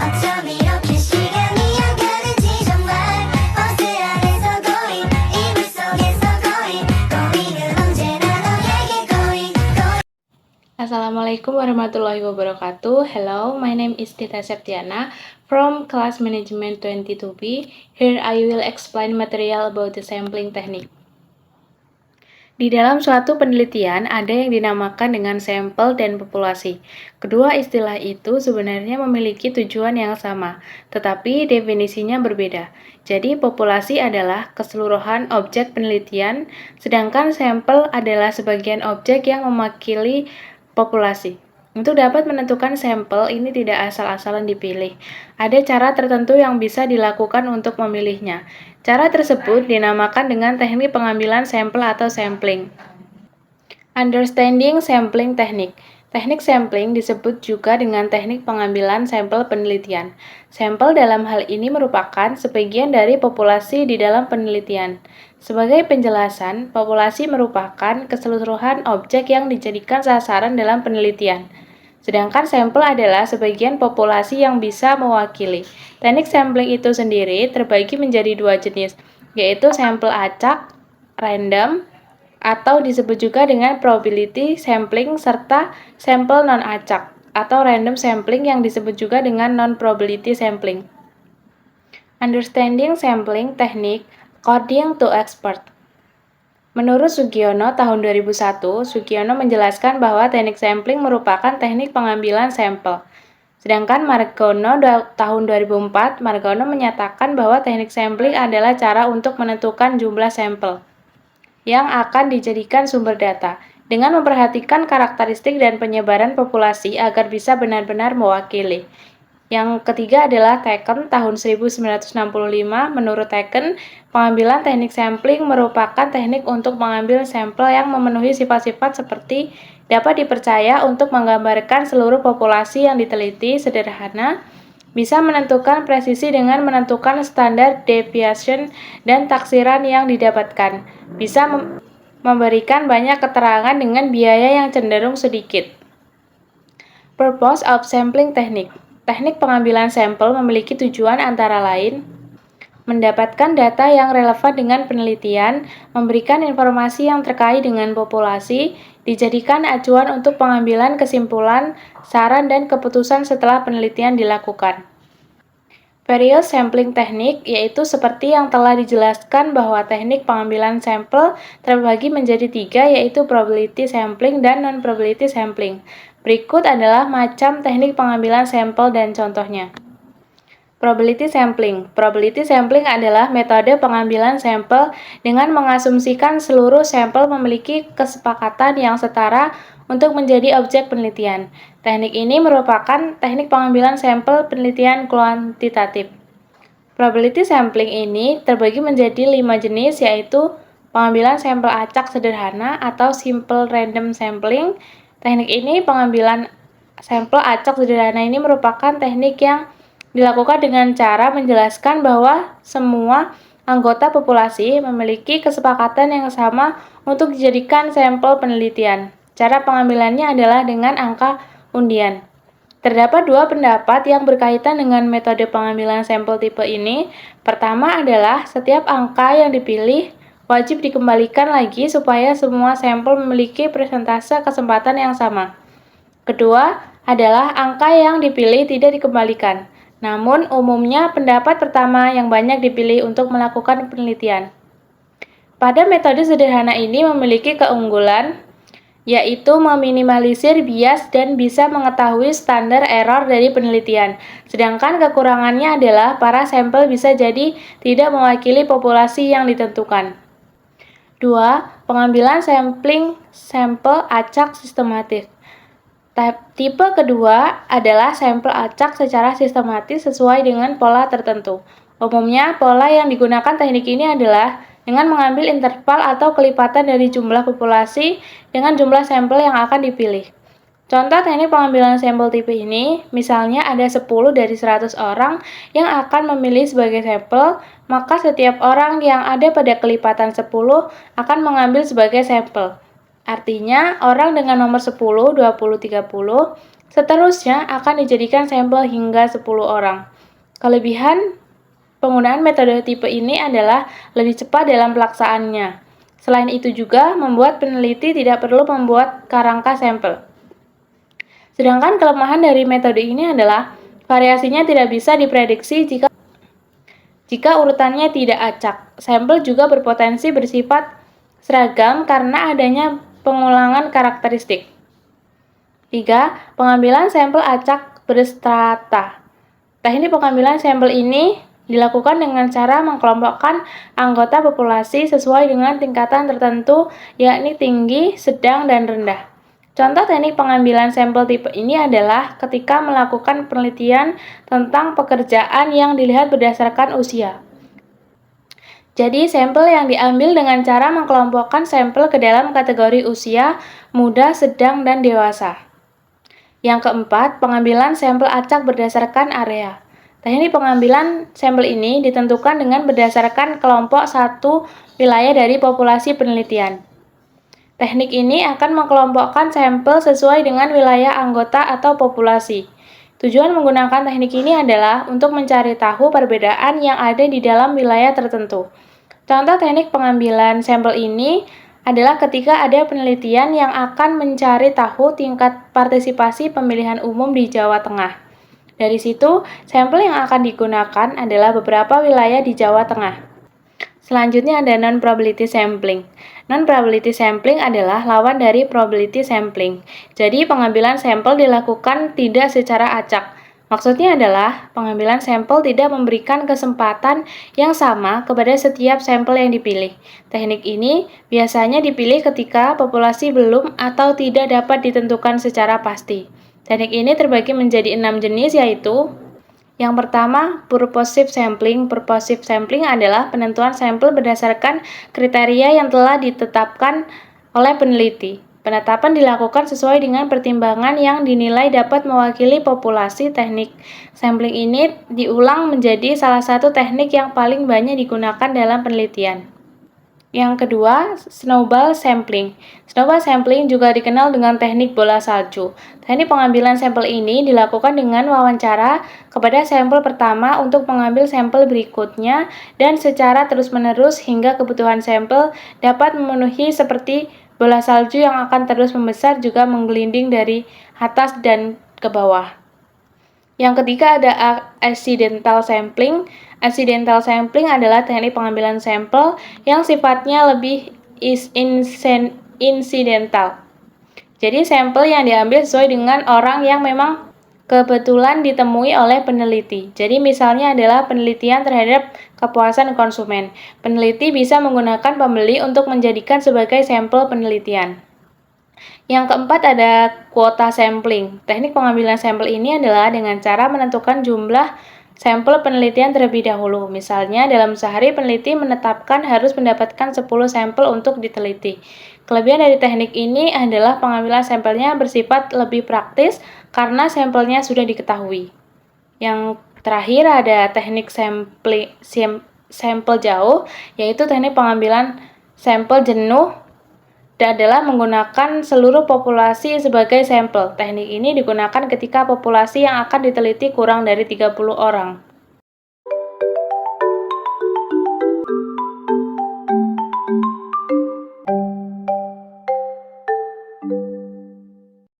어쩜 이렇게 시간이 안 가는지 정말 버스 안에서 고인 이불 속에서 고인은 언제나 너에게 고인. Assalamualaikum warahmatullahi wabarakatuh. Hello, my name is Tita Septiana from Class Management 22B. Here I will explain material about the sampling technique. Di dalam suatu penelitian ada yang dinamakan dengan sampel dan populasi. Kedua istilah itu sebenarnya memiliki tujuan yang sama, tetapi definisinya berbeda. Jadi populasi adalah keseluruhan objek penelitian, sedangkan sampel adalah sebagian objek yang mewakili populasi. Untuk dapat menentukan sampel ini tidak asal-asalan dipilih. Ada cara tertentu yang bisa dilakukan untuk memilihnya. Cara tersebut dinamakan dengan teknik pengambilan sampel atau sampling. Understanding sampling technique. Teknik sampling disebut juga dengan teknik pengambilan sampel penelitian. Sampel dalam hal ini merupakan sebagian dari populasi di dalam penelitian. Sebagai penjelasan, populasi merupakan keseluruhan objek yang dijadikan sasaran dalam penelitian. Sedangkan sampel adalah sebagian populasi yang bisa mewakili. Teknik sampling itu sendiri terbagi menjadi dua jenis, yaitu sampel acak, random, atau disebut juga dengan probability sampling, serta sampel non-acak, atau random sampling yang disebut juga dengan non-probability sampling. Understanding sampling technique according to expert. Menurut Sugiono tahun 2001, Sugiono menjelaskan bahwa teknik sampling merupakan teknik pengambilan sampel. Sedangkan Margono tahun 2004, Margono menyatakan bahwa teknik sampling adalah cara untuk menentukan jumlah sampel yang akan dijadikan sumber data, dengan memperhatikan karakteristik dan penyebaran populasi agar bisa benar-benar mewakili. Yang ketiga adalah Taken tahun 1965. Menurut Taken, pengambilan teknik sampling merupakan teknik untuk mengambil sampel yang memenuhi sifat-sifat seperti dapat dipercaya untuk menggambarkan seluruh populasi yang diteliti, sederhana, bisa menentukan presisi dengan menentukan standar deviation dan taksiran yang didapatkan, bisa memberikan banyak keterangan dengan biaya yang cenderung sedikit. Purpose of sampling technique. Teknik pengambilan sampel memiliki tujuan antara lain mendapatkan data yang relevan dengan penelitian, memberikan informasi yang terkait dengan populasi, dijadikan acuan untuk pengambilan kesimpulan, saran, dan keputusan setelah penelitian dilakukan. Various sampling technique yaitu seperti yang telah dijelaskan bahwa teknik pengambilan sampel terbagi menjadi tiga, yaitu probability sampling dan non-probability sampling. Berikut adalah macam teknik pengambilan sampel dan contohnya. Probability sampling. Probability sampling adalah metode pengambilan sampel dengan mengasumsikan seluruh sampel memiliki kesepakatan yang setara untuk menjadi objek penelitian. Teknik ini merupakan teknik pengambilan sampel penelitian kuantitatif. Probability sampling ini terbagi menjadi 5 jenis, yaitu pengambilan sampel acak sederhana atau simple random sampling. Teknik ini, pengambilan sampel acak sederhana ini merupakan teknik yang dilakukan dengan cara menjelaskan bahwa semua anggota populasi memiliki kesepakatan yang sama untuk dijadikan sampel penelitian. Cara pengambilannya adalah dengan angka undian. Terdapat dua pendapat yang berkaitan dengan metode pengambilan sampel tipe ini. Pertama adalah setiap angka yang dipilih wajib dikembalikan lagi supaya semua sampel memiliki persentase kesempatan yang sama. Kedua adalah angka yang dipilih tidak dikembalikan. Namun, umumnya pendapat pertama yang banyak dipilih untuk melakukan penelitian. Pada metode sederhana ini memiliki keunggulan, yaitu meminimalisir bias dan bisa mengetahui standar error dari penelitian. Sedangkan kekurangannya adalah para sampel bisa jadi tidak mewakili populasi yang ditentukan. 2. Pengambilan sampling sampel acak sistematis. Tipe kedua adalah sampel acak secara sistematis sesuai dengan pola tertentu. Umumnya, pola yang digunakan teknik ini adalah dengan mengambil interval atau kelipatan dari jumlah populasi dengan jumlah sampel yang akan dipilih. Contoh teknik pengambilan sampel tipe ini, misalnya ada 10 dari 100 orang yang akan memilih sebagai sampel, maka setiap orang yang ada pada kelipatan 10 akan mengambil sebagai sampel. Artinya, orang dengan nomor 10, 20, 30 Seterusnya akan dijadikan sampel hingga 10 orang. Kelebihan penggunaan metode tipe ini adalah lebih cepat dalam pelaksanaannya. Selain itu juga membuat peneliti tidak perlu membuat kerangka sampel. Sedangkan kelemahan dari metode ini adalah variasinya tidak bisa diprediksi jika urutannya tidak acak. Sampel juga berpotensi bersifat seragam karena adanya pengulangan karakteristik. 3. Pengambilan sampel acak berstrata. Teknik pengambilan sampel ini dilakukan dengan cara mengkelompokkan anggota populasi sesuai dengan tingkatan tertentu, yakni tinggi, sedang, dan rendah. Contoh teknik pengambilan sampel tipe ini adalah ketika melakukan penelitian tentang pekerjaan yang dilihat berdasarkan usia. Jadi, sampel yang diambil dengan cara mengkelompokkan sampel ke dalam kategori usia, muda, sedang, dan dewasa. Yang keempat, pengambilan sampel acak berdasarkan area. Teknik pengambilan sampel ini ditentukan dengan berdasarkan kelompok satu wilayah dari populasi penelitian. Teknik ini akan mengelompokkan sampel sesuai dengan wilayah anggota atau populasi. Tujuan menggunakan teknik ini adalah untuk mencari tahu perbedaan yang ada di dalam wilayah tertentu. Contoh teknik pengambilan sampel ini adalah ketika ada penelitian yang akan mencari tahu tingkat partisipasi pemilihan umum di Jawa Tengah. Dari situ, sampel yang akan digunakan adalah beberapa wilayah di Jawa Tengah. Selanjutnya ada non-probability sampling. Non-probability sampling adalah lawan dari probability sampling. Jadi, pengambilan sampel dilakukan tidak secara acak. Maksudnya adalah pengambilan sampel tidak memberikan kesempatan yang sama kepada setiap sampel yang dipilih. Teknik ini biasanya dipilih ketika populasi belum atau tidak dapat ditentukan secara pasti. Teknik ini terbagi menjadi 6 jenis, yaitu yang pertama, purposive sampling. Purposive sampling adalah penentuan sampel berdasarkan kriteria yang telah ditetapkan oleh peneliti. Penetapan dilakukan sesuai dengan pertimbangan yang dinilai dapat mewakili populasi. Teknik sampling ini diulang menjadi salah satu teknik yang paling banyak digunakan dalam penelitian. Yang kedua, snowball sampling. Snowball sampling juga dikenal dengan teknik bola salju. Teknik pengambilan sampel ini dilakukan dengan wawancara kepada sampel pertama untuk mengambil sampel berikutnya dan secara terus-menerus hingga kebutuhan sampel dapat memenuhi seperti bola salju yang akan terus membesar juga menggelinding dari atas dan ke bawah. Yang ketiga ada accidental sampling. Accidental sampling adalah teknik pengambilan sampel yang sifatnya lebih incidental. Jadi sampel yang diambil sesuai dengan orang yang memang kebetulan ditemui oleh peneliti. Jadi misalnya adalah penelitian terhadap kepuasan konsumen. Peneliti bisa menggunakan pembeli untuk menjadikan sebagai sampel penelitian. Yang keempat ada kuota sampling. Teknik pengambilan sampel ini adalah dengan cara menentukan jumlah sampel penelitian terlebih dahulu. Misalnya dalam sehari peneliti menetapkan harus mendapatkan 10 sampel untuk diteliti. Kelebihan dari teknik ini adalah pengambilan sampelnya bersifat lebih praktis karena sampelnya sudah diketahui. Yang terakhir ada teknik sampel jauh, yaitu teknik pengambilan sampel jenuh adalah menggunakan seluruh populasi sebagai sampel. Teknik ini digunakan ketika populasi yang akan diteliti kurang dari 30 orang.